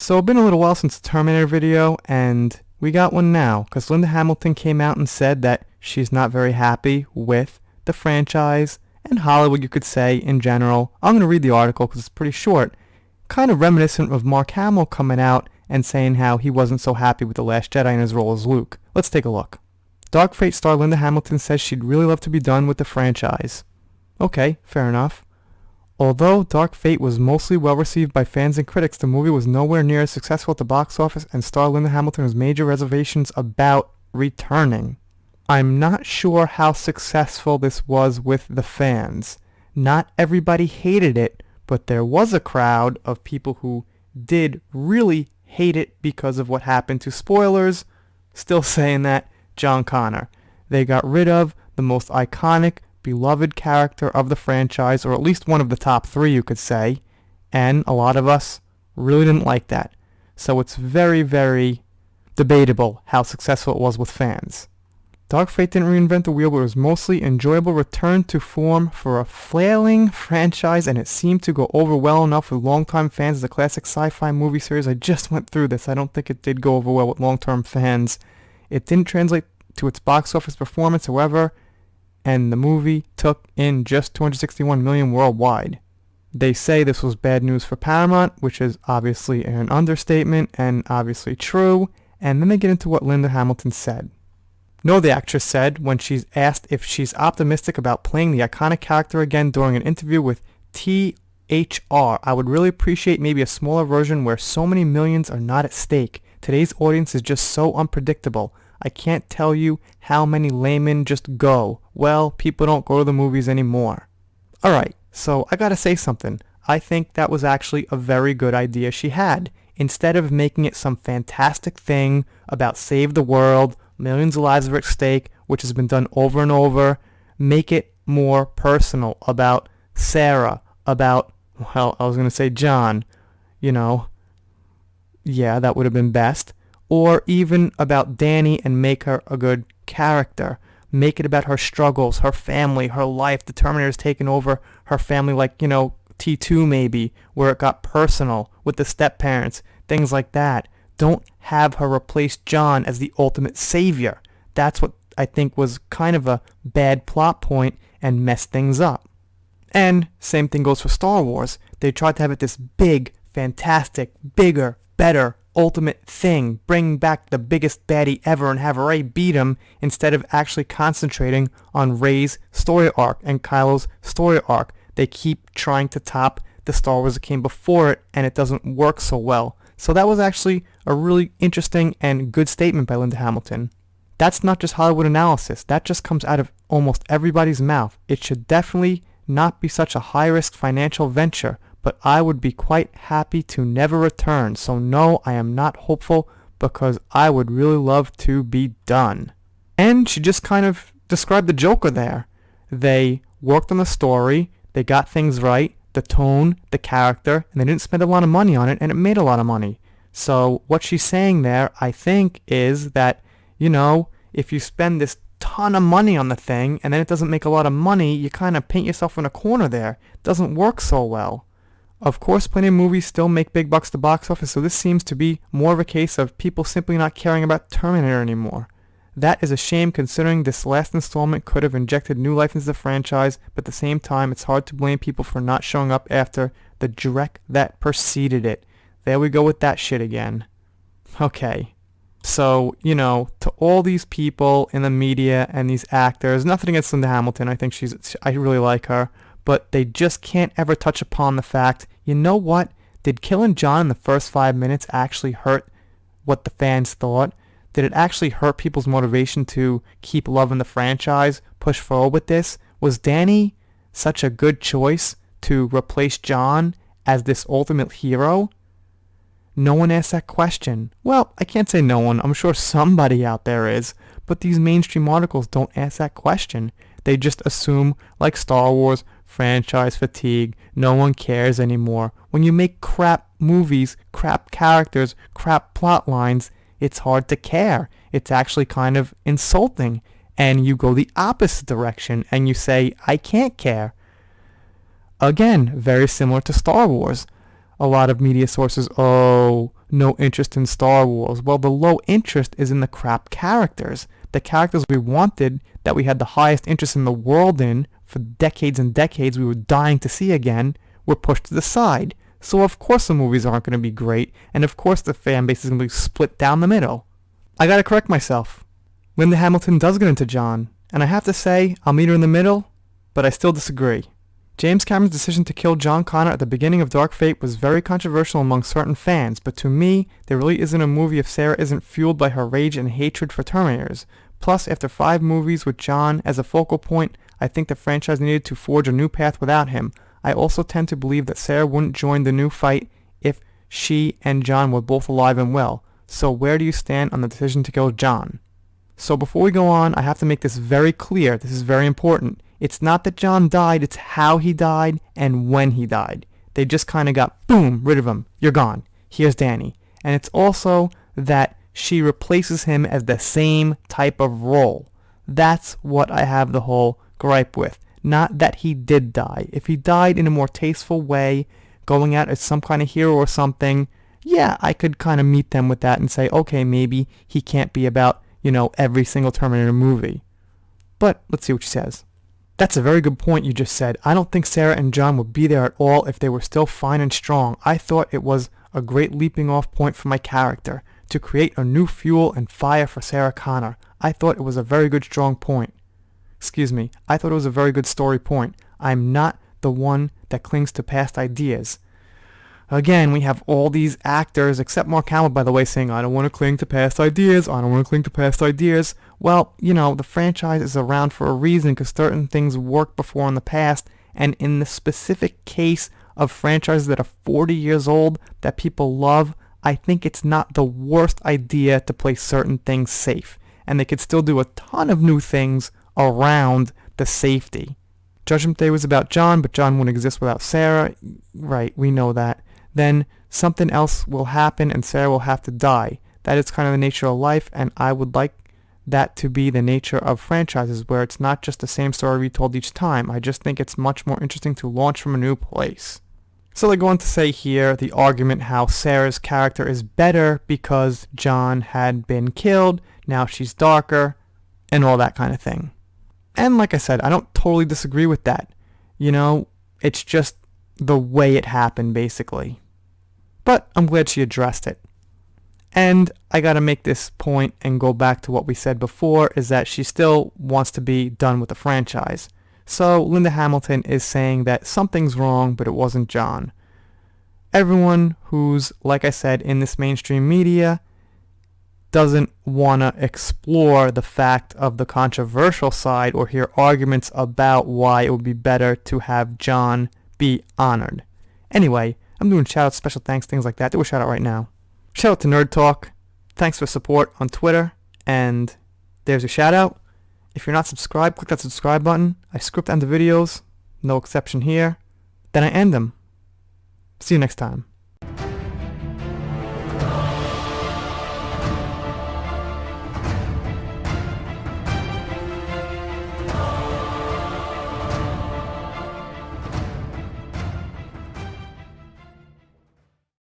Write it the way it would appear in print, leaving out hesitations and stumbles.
So it's been a little while since the Terminator video, and we got one now, because Linda Hamilton came out and said that she's not very happy with the franchise, and Hollywood, you could say, in general. I'm going to read the article because it's pretty short, kind of reminiscent of Mark Hamill coming out and saying how he wasn't so happy with The Last Jedi in his role as Luke. Let's take a look. Dark Fate star Linda Hamilton says she'd really love to be done with the franchise. Okay, fair enough. Although Dark Fate was mostly well received by fans and critics, the movie was nowhere near as successful at the box office, and star Linda Hamilton has major reservations about returning. I'm not sure how successful this was with the fans. Not everybody hated it, but there was a crowd of people who did really hate it because of what happened to, spoilers, still saying that, John Connor. They got rid of the most iconic, beloved character of the franchise, or at least one of the top three, you could say, and a lot of us really didn't like that. So it's very, very debatable how successful it was with fans. Dark Fate didn't reinvent the wheel, but it was mostly enjoyable return to form for a flailing franchise, and it seemed to go over well enough with longtime fans of the classic sci-fi movie series. I just went through this. I don't think it did go over well with long-term fans. It didn't translate to its box office performance, however, and the movie took in just $261 million worldwide. They say this was bad news for Paramount, which is obviously an understatement and obviously true, and then they get into what Linda Hamilton said. No, the actress said when she's asked if she's optimistic about playing the iconic character again during an interview with THR, I would really appreciate maybe a smaller version where so many millions are not at stake. Today's audience is just so unpredictable. I can't tell you how many laymen just go. Well, people don't go to the movies anymore. Alright, so I gotta say something. I think that was actually a very good idea she had. Instead of making it some fantastic thing about save the world, millions of lives are at stake, which has been done over and over, make it more personal about Sarah, about, well, I was gonna say John, yeah, that would have been best. Or even about Danny and make her a good character. Make it about her struggles, her family, her life. The Terminator's taken over her family like, T2 maybe, where it got personal with the step-parents, things like that. Don't have her replace John as the ultimate savior. That's what I think was kind of a bad plot point and messed things up. And same thing goes for Star Wars. They tried to have it this big, fantastic, bigger, better, ultimate thing, bring back the biggest baddie ever and have Rey beat him instead of actually concentrating on Rey's story arc and Kylo's story arc. They keep trying to top the Star Wars that came before it, and it doesn't work so well. So that was actually a really interesting and good statement by Linda Hamilton. That's not just Hollywood analysis. That just comes out of almost everybody's mouth. It should definitely not be such a high-risk financial venture, but I would be quite happy to never return. So no, I am not hopeful because I would really love to be done. And she just kind of described the Joker there. They worked on the story, they got things right, the tone, the character, and they didn't spend a lot of money on it, and it made a lot of money. So what she's saying there, I think, is that, if you spend this ton of money on the thing and then it doesn't make a lot of money, you kind of paint yourself in a corner there. It doesn't work so well. Of course, plenty of movies still make big bucks at the box office, so this seems to be more of a case of people simply not caring about Terminator anymore. That is a shame considering this last installment could have injected new life into the franchise, but at the same time, it's hard to blame people for not showing up after the dreck that preceded it. There we go with that shit again. Okay. So, to all these people in the media and these actors, nothing against Linda Hamilton, I really like her, but they just can't ever touch upon the fact, you know what? Did killing John in the first 5 minutes actually hurt what the fans thought? Did it actually hurt people's motivation to keep loving the franchise, push forward with this? Was Danny such a good choice to replace John as this ultimate hero? No one asked that question. Well, I can't say no one. I'm sure somebody out there is. But these mainstream articles don't ask that question. They just assume, like Star Wars, franchise fatigue, no one cares anymore. When you make crap movies, crap characters, crap plot lines, it's hard to care. It's actually kind of insulting. And you go the opposite direction and you say, I can't care. Again, very similar to Star Wars. A lot of media sources, no interest in Star Wars. Well, the low interest is in the crap characters. The characters we wanted, that we had the highest interest in the world in, for decades and decades we were dying to see again, were pushed to the side. So of course the movies aren't going to be great, and of course the fan base is going to be split down the middle. I gotta correct myself. Linda Hamilton does get into John, and I have to say, I'll meet her in the middle, but I still disagree. James Cameron's decision to kill John Connor at the beginning of Dark Fate was very controversial among certain fans, but to me, there really isn't a movie if Sarah isn't fueled by her rage and hatred for Terminators. Plus, after 5 movies with John as a focal point, I think the franchise needed to forge a new path without him. I also tend to believe that Sarah wouldn't join the new fight if she and John were both alive and well. So where do you stand on the decision to kill John? So before we go on, I have to make this very clear. This is very important. It's not that John died, it's how he died and when he died. They just kind of got, boom, rid of him. You're gone. Here's Danny. And it's also that she replaces him as the same type of role. That's what I have the whole gripe with. Not that he did die. If he died in a more tasteful way, going out as some kind of hero or something, yeah, I could kind of meet them with that and say, okay, maybe he can't be about, every single Terminator movie. But let's see what she says. That's a very good point you just said. I don't think Sarah and John would be there at all if they were still fine and strong. I thought it was a great leaping off point for my character, to create a new fuel and fire for Sarah Connor. I thought it was a very good strong point. I thought it was a very good story point. I'm not the one that clings to past ideas. Again, we have all these actors, except Mark Hamill, by the way, saying, I don't want to cling to past ideas, I don't want to cling to past ideas. Well, the franchise is around for a reason, because certain things worked before in the past, and in the specific case of franchises that are 40 years old, that people love, I think it's not the worst idea to play certain things safe. And they could still do a ton of new things around the safety. Judgment Day was about John, but John wouldn't exist without Sarah. Right, we know that. Then something else will happen and Sarah will have to die. That is kind of the nature of life, and I would like that to be the nature of franchises, where it's not just the same story retold each time. I just think it's much more interesting to launch from a new place. So they go on to say here the argument how Sarah's character is better because John had been killed, now she's darker, and all that kind of thing. And like I said, I don't totally disagree with that. It's just the way it happened, basically. But I'm glad she addressed it. And I gotta make this point and go back to what we said before, is that she still wants to be done with the franchise. So Linda Hamilton is saying that something's wrong, but it wasn't John. Everyone who's, like I said, in this mainstream media doesn't want to explore the fact of the controversial side or hear arguments about why it would be better to have John be honored. Anyway, I'm doing shout-outs, special thanks, things like that. Do a shout-out right now. Shout out to Nerd Talk. Thanks for support on Twitter. And there's your shout-out. If you're not subscribed, click that subscribe button. I script end the videos. No exception here. Then I end them. See you next time.